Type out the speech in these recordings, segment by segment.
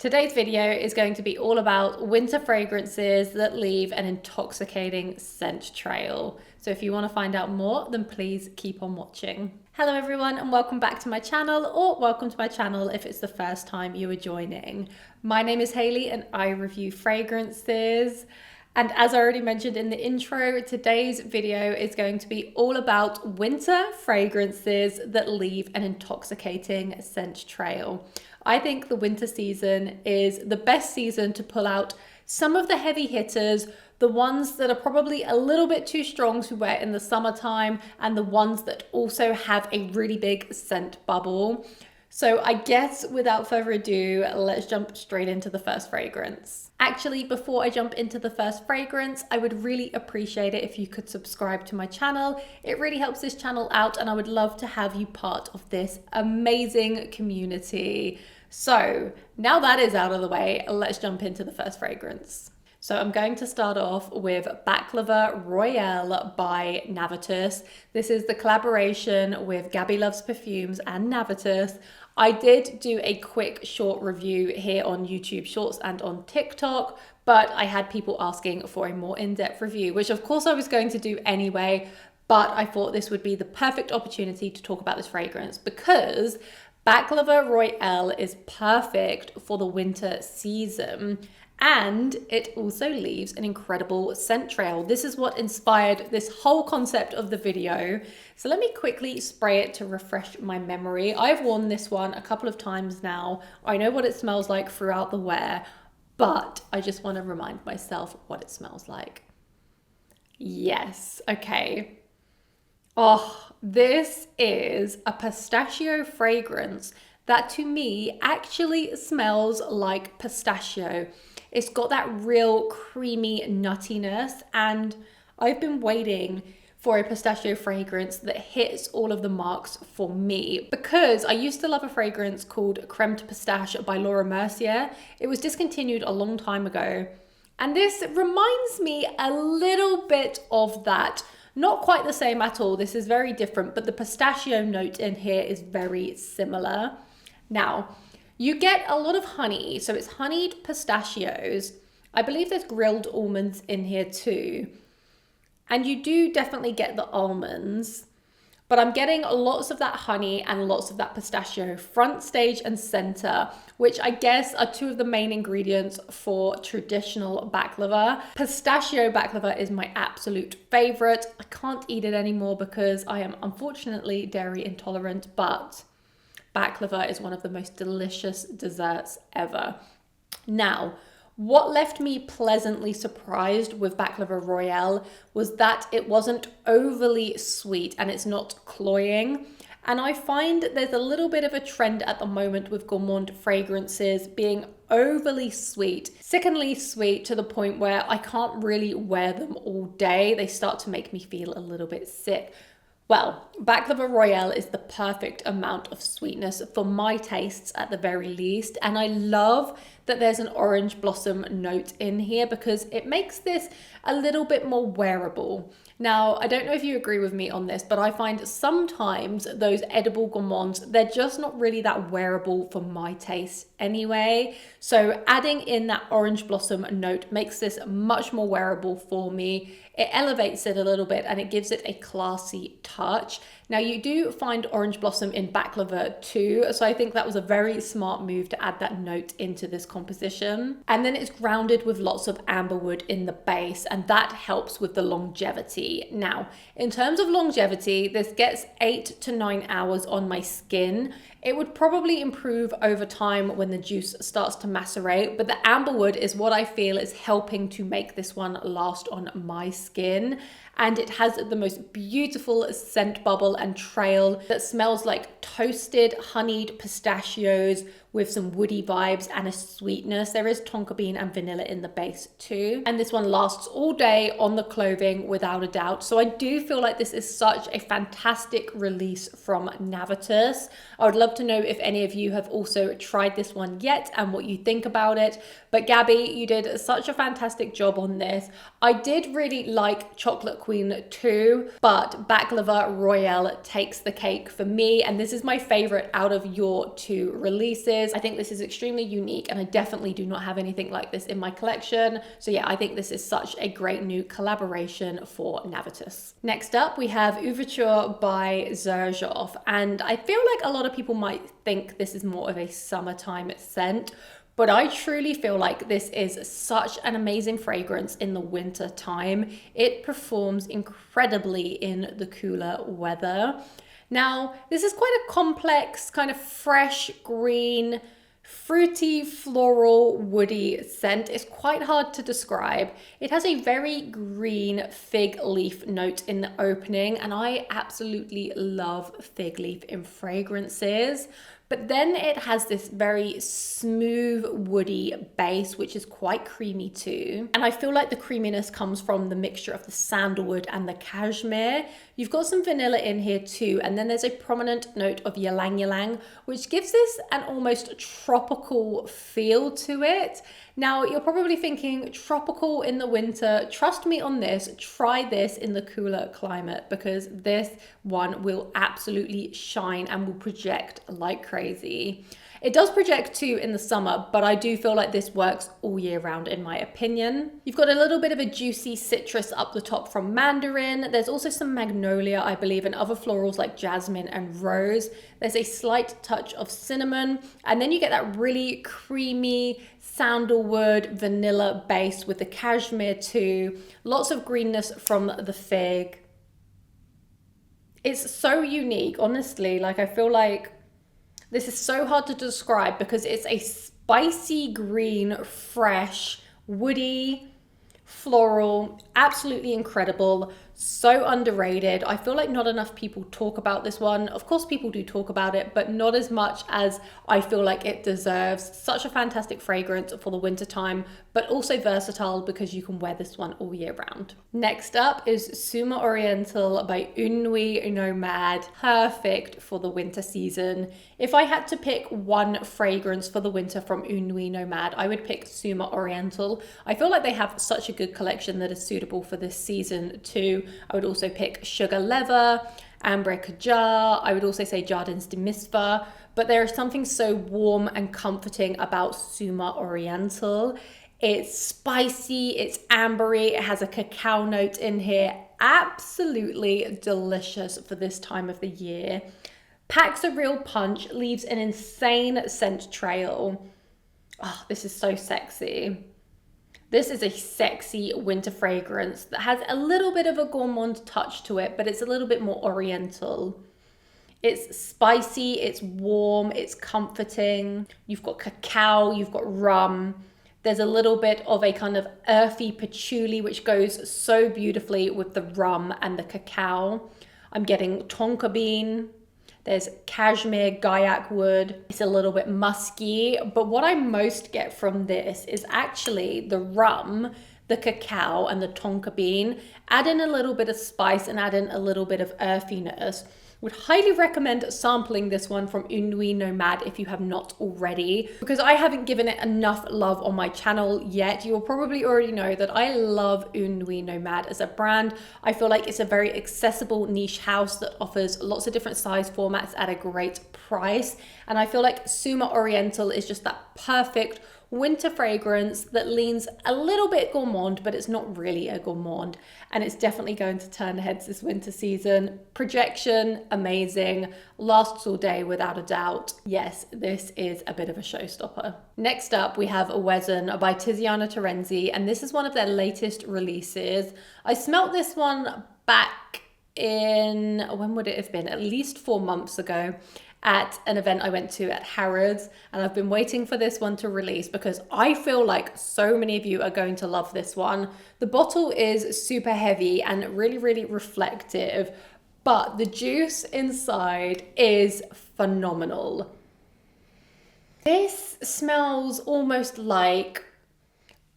Today's video is going to be all about winter fragrances that leave an intoxicating scent trail. So if you want to find out more, then please keep on watching. Hello everyone and welcome back to my channel, or welcome to my channel if it's the first time you are joining. My name is Hayley and I review fragrances. And as I already mentioned in the intro, today's video is going to be all about winter fragrances that leave an intoxicating scent trail. I think the winter season is the best season to pull out some of the heavy hitters, the ones that are probably a little bit too strong to wear in the summertime, and the ones that also have a really big scent bubble. So I guess without further ado, let's jump straight into the first fragrance. Actually, before I jump into the first fragrance, I would really appreciate it if you could subscribe to my channel. It really helps this channel out and I would love to have you part of this amazing community. So now that is out of the way, let's jump into the first fragrance. So I'm going to start off with Baklava Royale by Navitus. This is the collaboration with Gabby Loves Perfumes and Navitus. I did do a quick short review here on YouTube Shorts and on TikTok, but I had people asking for a more in-depth review, which of course I was going to do anyway, but I thought this would be the perfect opportunity to talk about this fragrance because Baklava Royale is perfect for the winter season. And it also leaves an incredible scent trail. This is what inspired this whole concept of the video. So let me quickly spray it to refresh my memory. I've worn this one a couple of times now. I know what it smells like throughout the wear, but I just want to remind myself what it smells like. Yes, okay. Oh, this is a pistachio fragrance that to me actually smells like pistachio. It's got that real creamy nuttiness, and I've been waiting for a pistachio fragrance that hits all of the marks for me because I used to love a fragrance called Creme de Pistache by Laura Mercier. It was discontinued a long time ago, and this reminds me a little bit of that. Not quite the same at all. This is very different, but the pistachio note in here is very similar. Now, you get a lot of honey, so it's honeyed pistachios. I believe there's grilled almonds in here too. And you do definitely get the almonds, but I'm getting lots of that honey and lots of that pistachio front, stage and center, which I guess are two of the main ingredients for traditional baklava. Pistachio baklava is my absolute favorite. I can't eat it anymore because I am unfortunately dairy intolerant, but baklava is one of the most delicious desserts ever. Now, what left me pleasantly surprised with Baklava Royale was that it wasn't overly sweet and it's not cloying. And I find there's a little bit of a trend at the moment with gourmand fragrances being overly sweet, sickeningly sweet to the point where I can't really wear them all day. They start to make me feel a little bit sick. Well, Baklava Royale is the perfect amount of sweetness for my tastes at the very least. And I love that there's an orange blossom note in here because it makes this a little bit more wearable. Now, I don't know if you agree with me on this, but I find sometimes those edible gourmands, they're just not really that wearable for my taste anyway. So adding in that orange blossom note makes this much more wearable for me. It elevates it a little bit and it gives it a classy touch. Now you do find orange blossom in baklava too, so I think that was a very smart move to add that note into this composition. And then it's grounded with lots of amberwood in the base, and that helps with the longevity. Now, in terms of longevity, this gets 8 to 9 hours on my skin. It would probably improve over time when the juice starts to macerate, but the amberwood is what I feel is helping to make this one last on my skin. And it has the most beautiful scent bubble and trail that smells like toasted honeyed pistachios with some woody vibes and a sweetness. There is tonka bean and vanilla in the base too. And this one lasts all day on the clothing without a doubt. So I do feel like this is such a fantastic release from Navitus. I would love to know if any of you have also tried this one yet and what you think about it. But Gabby, you did such a fantastic job on this. I did really like Chocolate Queen too, but Baklava Royale takes the cake for me. And this is my favorite out of your two releases. fragrances. I think this is extremely unique, and I definitely do not have anything like this in my collection. So yeah, I think this is such a great new collaboration for Navitus. Next up, we have Ouveture by Xerjoff, and I feel like a lot of people might think this is more of a summertime scent, but I truly feel like this is such an amazing fragrance in the winter time. It performs incredibly in the cooler weather. Now, this is quite a complex, kind of fresh, green, fruity, floral, woody scent. It's quite hard to describe. It has a very green fig leaf note in the opening, and I absolutely love fig leaf in fragrances. But then it has this very smooth, woody base, which is quite creamy too. And I feel like the creaminess comes from the mixture of the sandalwood and the cashmere. You've got some vanilla in here too. And then there's a prominent note of ylang ylang, which gives this an almost tropical feel to it. Now, you're probably thinking, tropical in the winter. Trust me on this. Try this in the cooler climate, because this one will absolutely shine and will project like crazy. It does project too in the summer, but I do feel like this works all year round in my opinion. You've got a little bit of a juicy citrus up the top from mandarin. There's also some magnolia, I believe, and other florals like jasmine and rose. There's a slight touch of cinnamon, and then you get that really creamy sandalwood vanilla base with the cashmere too. Lots of greenness from the fig. It's so unique, honestly. Like, I feel like this is so hard to describe because it's a spicy green, fresh, woody, floral, absolutely incredible, so underrated. I feel like not enough people talk about this one. Of course, people do talk about it, but not as much as I feel like it deserves. Such a fantastic fragrance for the winter time, but also versatile because you can wear this one all year round. Next up is Suma Oriental by Nuit Nomade. Perfect for the winter season. If I had to pick one fragrance for the winter from Nuit Nomade, I would pick Suma Oriental. I feel like they have such a good collection that is suitable for this season too. I would also pick Sugar Leather, Ambre Kajar. I would also say Jardins de Misfa, but there is something so warm and comforting about Suma Oriental. It's spicy, it's ambery, it has a cacao note in here. Absolutely delicious for this time of the year. Packs a real punch, leaves an insane scent trail. Oh, this is so sexy. This is a sexy winter fragrance that has a little bit of a gourmand touch to it, but it's a little bit more oriental. It's spicy, it's warm, it's comforting. You've got cacao, you've got rum. There's a little bit of a kind of earthy patchouli, which goes so beautifully with the rum and the cacao. I'm getting tonka bean. There's cashmere, gaiac wood. It's a little bit musky, but what I most get from this is actually the rum, the cacao, and the tonka bean. Add in a little bit of spice and add in a little bit of earthiness. Would highly recommend sampling this one from Nuit Nomade if you have not already, because I haven't given it enough love on my channel yet. You will probably already know that I love Nuit Nomade as a brand. I feel like it's a very accessible niche house that offers lots of different size formats at a great price. And I feel like Suma Oriental is just that perfect winter fragrance that leans a little bit gourmand, but it's not really a gourmand, and it's definitely going to turn heads this winter season. Projection, amazing, lasts all day without a doubt. Yes, this is a bit of a showstopper. Next up, we have Wezen by Tiziana Terenzi, and this is one of their latest releases. I smelt this one back in, when would it have been? At least 4 months ago, at an event I went to at Harrods, and I've been waiting for this one to release because I feel like so many of you are going to love this one. The bottle is super heavy and really, really reflective, but the juice inside is phenomenal. This smells almost like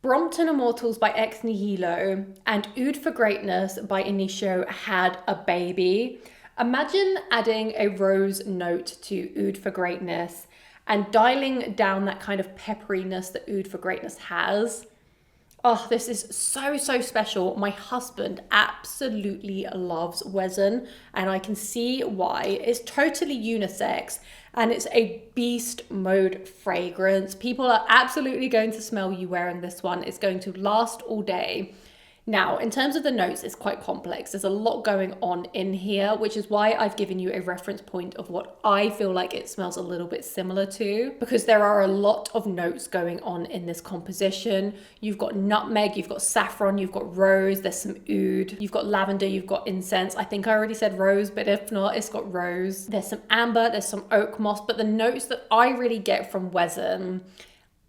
Brompton Immortals by Ex Nihilo and Oud for Greatness by Initio had a baby. Imagine adding a rose note to Oud for Greatness and dialing down that kind of pepperiness that Oud for Greatness has. Oh, this is so, so special. My husband absolutely loves Wezen, and I can see why. It's totally unisex, And it's a beast mode fragrance. People are absolutely going to smell you wearing this one. It's going to last all day. Now, in terms of the notes, it's quite complex. There's a lot going on in here, which is why I've given you a reference point of what I feel like it smells a little bit similar to, because there are a lot of notes going on in this composition. You've got nutmeg, you've got saffron, you've got rose, there's some oud, you've got lavender, you've got incense. I think I already said rose, but if not, it's got rose. There's some amber, there's some oak moss, but the notes that I really get from Wezen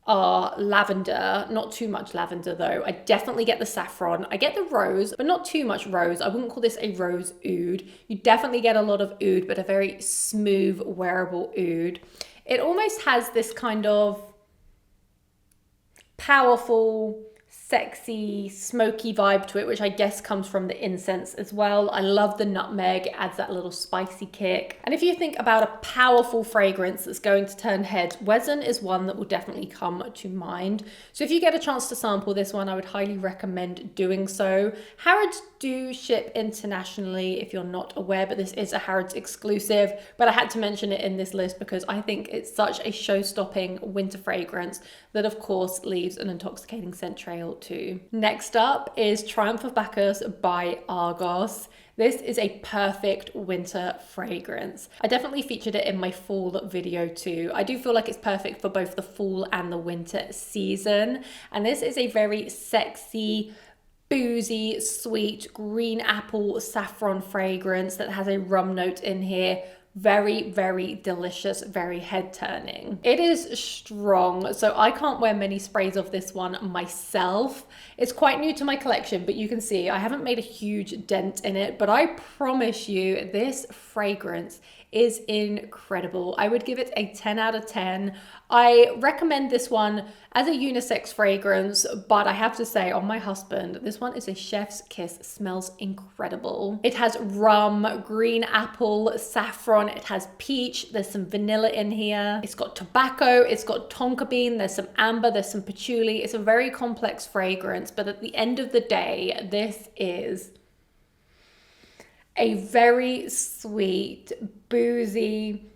are lavender, not too much lavender though. I definitely get the saffron. I get the rose, but not too much rose. I wouldn't call this a rose oud. You definitely get a lot of oud, but a very smooth, wearable oud. It almost has this kind of powerful, sexy, smoky vibe to it, which I guess comes from the incense as well. I love the nutmeg, it adds that little spicy kick. And if you think about a powerful fragrance that's going to turn heads, Wezen is one that will definitely come to mind. So if you get a chance to sample this one, I would highly recommend doing so. Harrods do ship internationally if you're not aware, but this is a Harrods exclusive. But I had to mention it in this list because I think it's such a show-stopping winter fragrance that of course leaves an intoxicating scent trail too. Next up is Triumph of Bacchus by Argos. This is a perfect winter fragrance. I definitely featured it in my fall video too. I do feel like it's perfect for both the fall and the winter season. And this is a very sexy, boozy, sweet, green apple saffron fragrance that has a rum note in here. Very, very delicious, very head turning. It is strong, so I can't wear many sprays of this one myself. It's quite new to my collection, but you can see I haven't made a huge dent in it, but I promise you this fragrance is incredible. I would give it a 10 out of 10. I recommend this one as a unisex fragrance, but I have to say on my husband, this one is a chef's kiss. It smells incredible. It has rum, green apple, saffron, it has peach, there's some vanilla in here. It's got tobacco, it's got tonka bean, there's some amber, there's some patchouli. It's a very complex fragrance, but at the end of the day, this is a very sweet, boozy,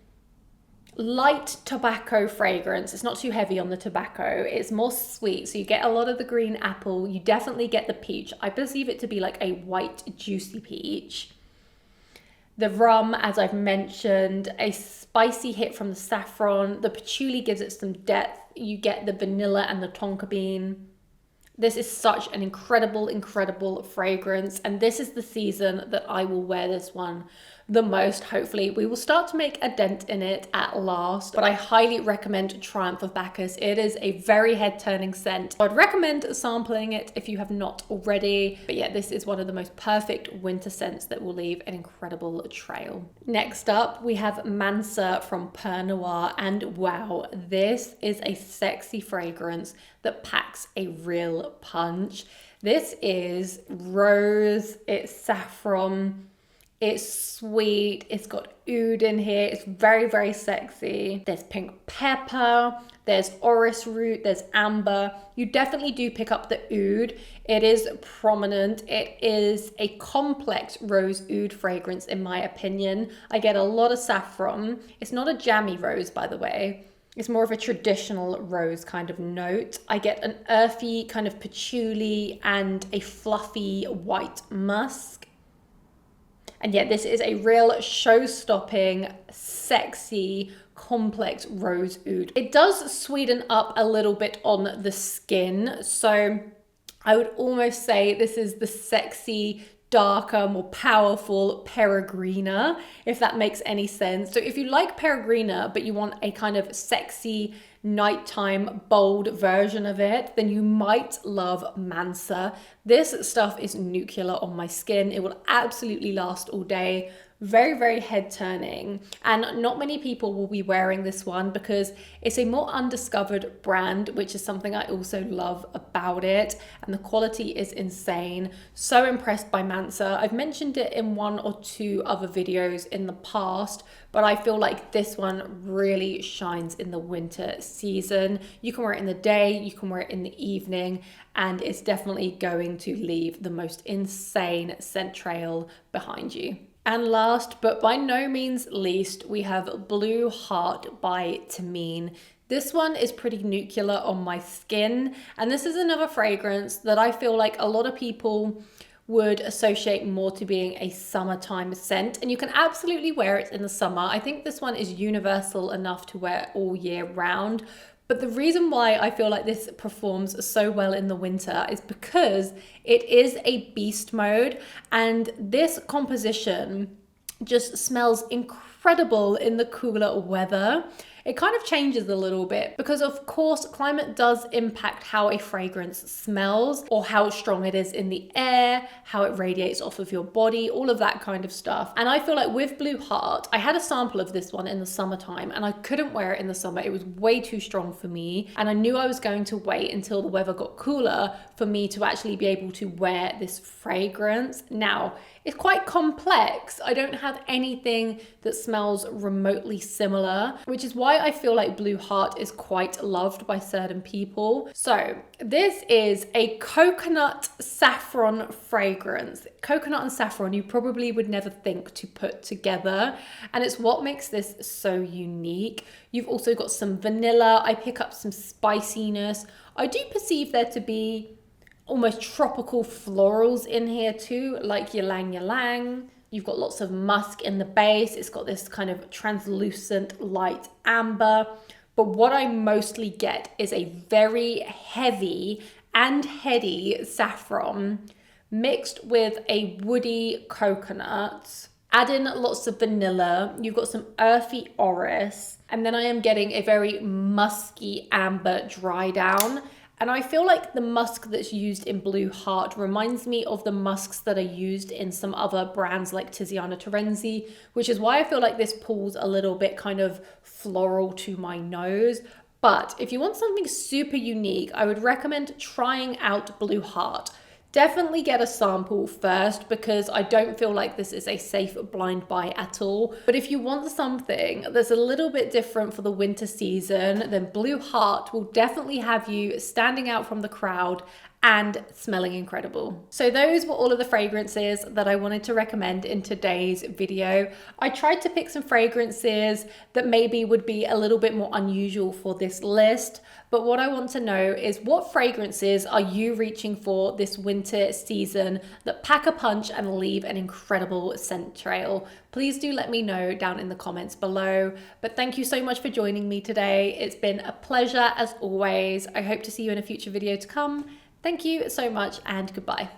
light tobacco fragrance. It's not too heavy on the tobacco. It's more sweet. So you get a lot of the green apple. You definitely get the peach. I perceive it to be like a white, juicy peach. The rum, as I've mentioned, a spicy hit from the saffron. The patchouli gives it some depth. You get the vanilla and the tonka bean. This is such an incredible, incredible fragrance. And this is the season that I will wear this one the most. Hopefully we will start to make a dent in it at last, but I highly recommend Triumph of Bacchus. It is a very head turning scent. I'd recommend sampling it if you have not already, but yeah, this is one of the most perfect winter scents that will leave an incredible trail. Next up, we have Mansa from Pernoire, and wow, this is a sexy fragrance that packs a real punch. This is rose, it's saffron, it's sweet, it's got oud in here, it's very, very sexy. There's pink pepper, there's orris root, there's amber. You definitely do pick up the oud. It is prominent. It is a complex rose oud fragrance in my opinion. I get a lot of saffron. It's not a jammy rose, by the way. It's more of a traditional rose kind of note. I get an earthy kind of patchouli and a fluffy white musk. And yet this is a real show-stopping, sexy, complex rose oud. It does sweeten up a little bit on the skin. So I would almost say this is the sexy, darker, more powerful Peregrina, if that makes any sense. So if you like Peregrina, but you want a kind of sexy, nighttime, bold version of it, then you might love Mansa. This stuff is nuclear on my skin. It will absolutely last all day. Very, very head turning. And not many people will be wearing this one because it's a more undiscovered brand, which is something I also love about it. And the quality is insane. So impressed by Mansa. I've mentioned it in one or two other videos in the past, but I feel like this one really shines in the winter season. You can wear it in the day, you can wear it in the evening, and it's definitely going to leave the most insane scent trail behind you. And last, but by no means least, we have Blue Heart by Thameen. This one is pretty nuclear on my skin, and this is another fragrance that I feel like a lot of people would associate more to being a summertime scent, and you can absolutely wear it in the summer. I think this one is universal enough to wear all year round. But the reason why I feel like this performs so well in the winter is because it is a beast mode, and this composition just smells incredible in the cooler weather. It kind of changes a little bit because, of course, climate does impact how a fragrance smells or how strong it is in the air, how it radiates off of your body, all of that kind of stuff. And I feel like with Blue Heart, I had a sample of this one in the summertime and I couldn't wear it in the summer. It was way too strong for me. And I knew I was going to wait until the weather got cooler for me to actually be able to wear this fragrance. Now, it's quite complex. I don't have anything that smells remotely similar, which is why I feel like Blue Heart is quite loved by certain people. So this is a coconut saffron fragrance. Coconut and saffron, you probably would never think to put together. And it's what makes this so unique. You've also got some vanilla. I pick up some spiciness. I do perceive there to be almost tropical florals in here too, like ylang ylang. You've got lots of musk in the base. It's got this kind of translucent light amber. But what I mostly get is a very heavy and heady saffron mixed with a woody coconut. Add in lots of vanilla. You've got some earthy orris. And then I am getting a very musky amber dry down. And I feel like the musk that's used in Blue Heart reminds me of the musks that are used in some other brands like Tiziana, Terenzi, which is why I feel like this pulls a little bit kind of floral to my nose. But if you want something super unique, I would recommend trying out Blue Heart. Definitely get a sample first because I don't feel like this is a safe blind buy at all. But if you want something that's a little bit different for the winter season, then Blue Heart will definitely have you standing out from the crowd and smelling incredible. So those were all of the fragrances that I wanted to recommend in today's video. I tried to pick some fragrances that maybe would be a little bit more unusual for this list, but what I want to know is what fragrances are you reaching for this winter season that pack a punch and leave an incredible scent trail? Please do let me know down in the comments below. But thank you so much for joining me today. It's been a pleasure as always. I hope to see you in a future video to come. Thank you so much and goodbye.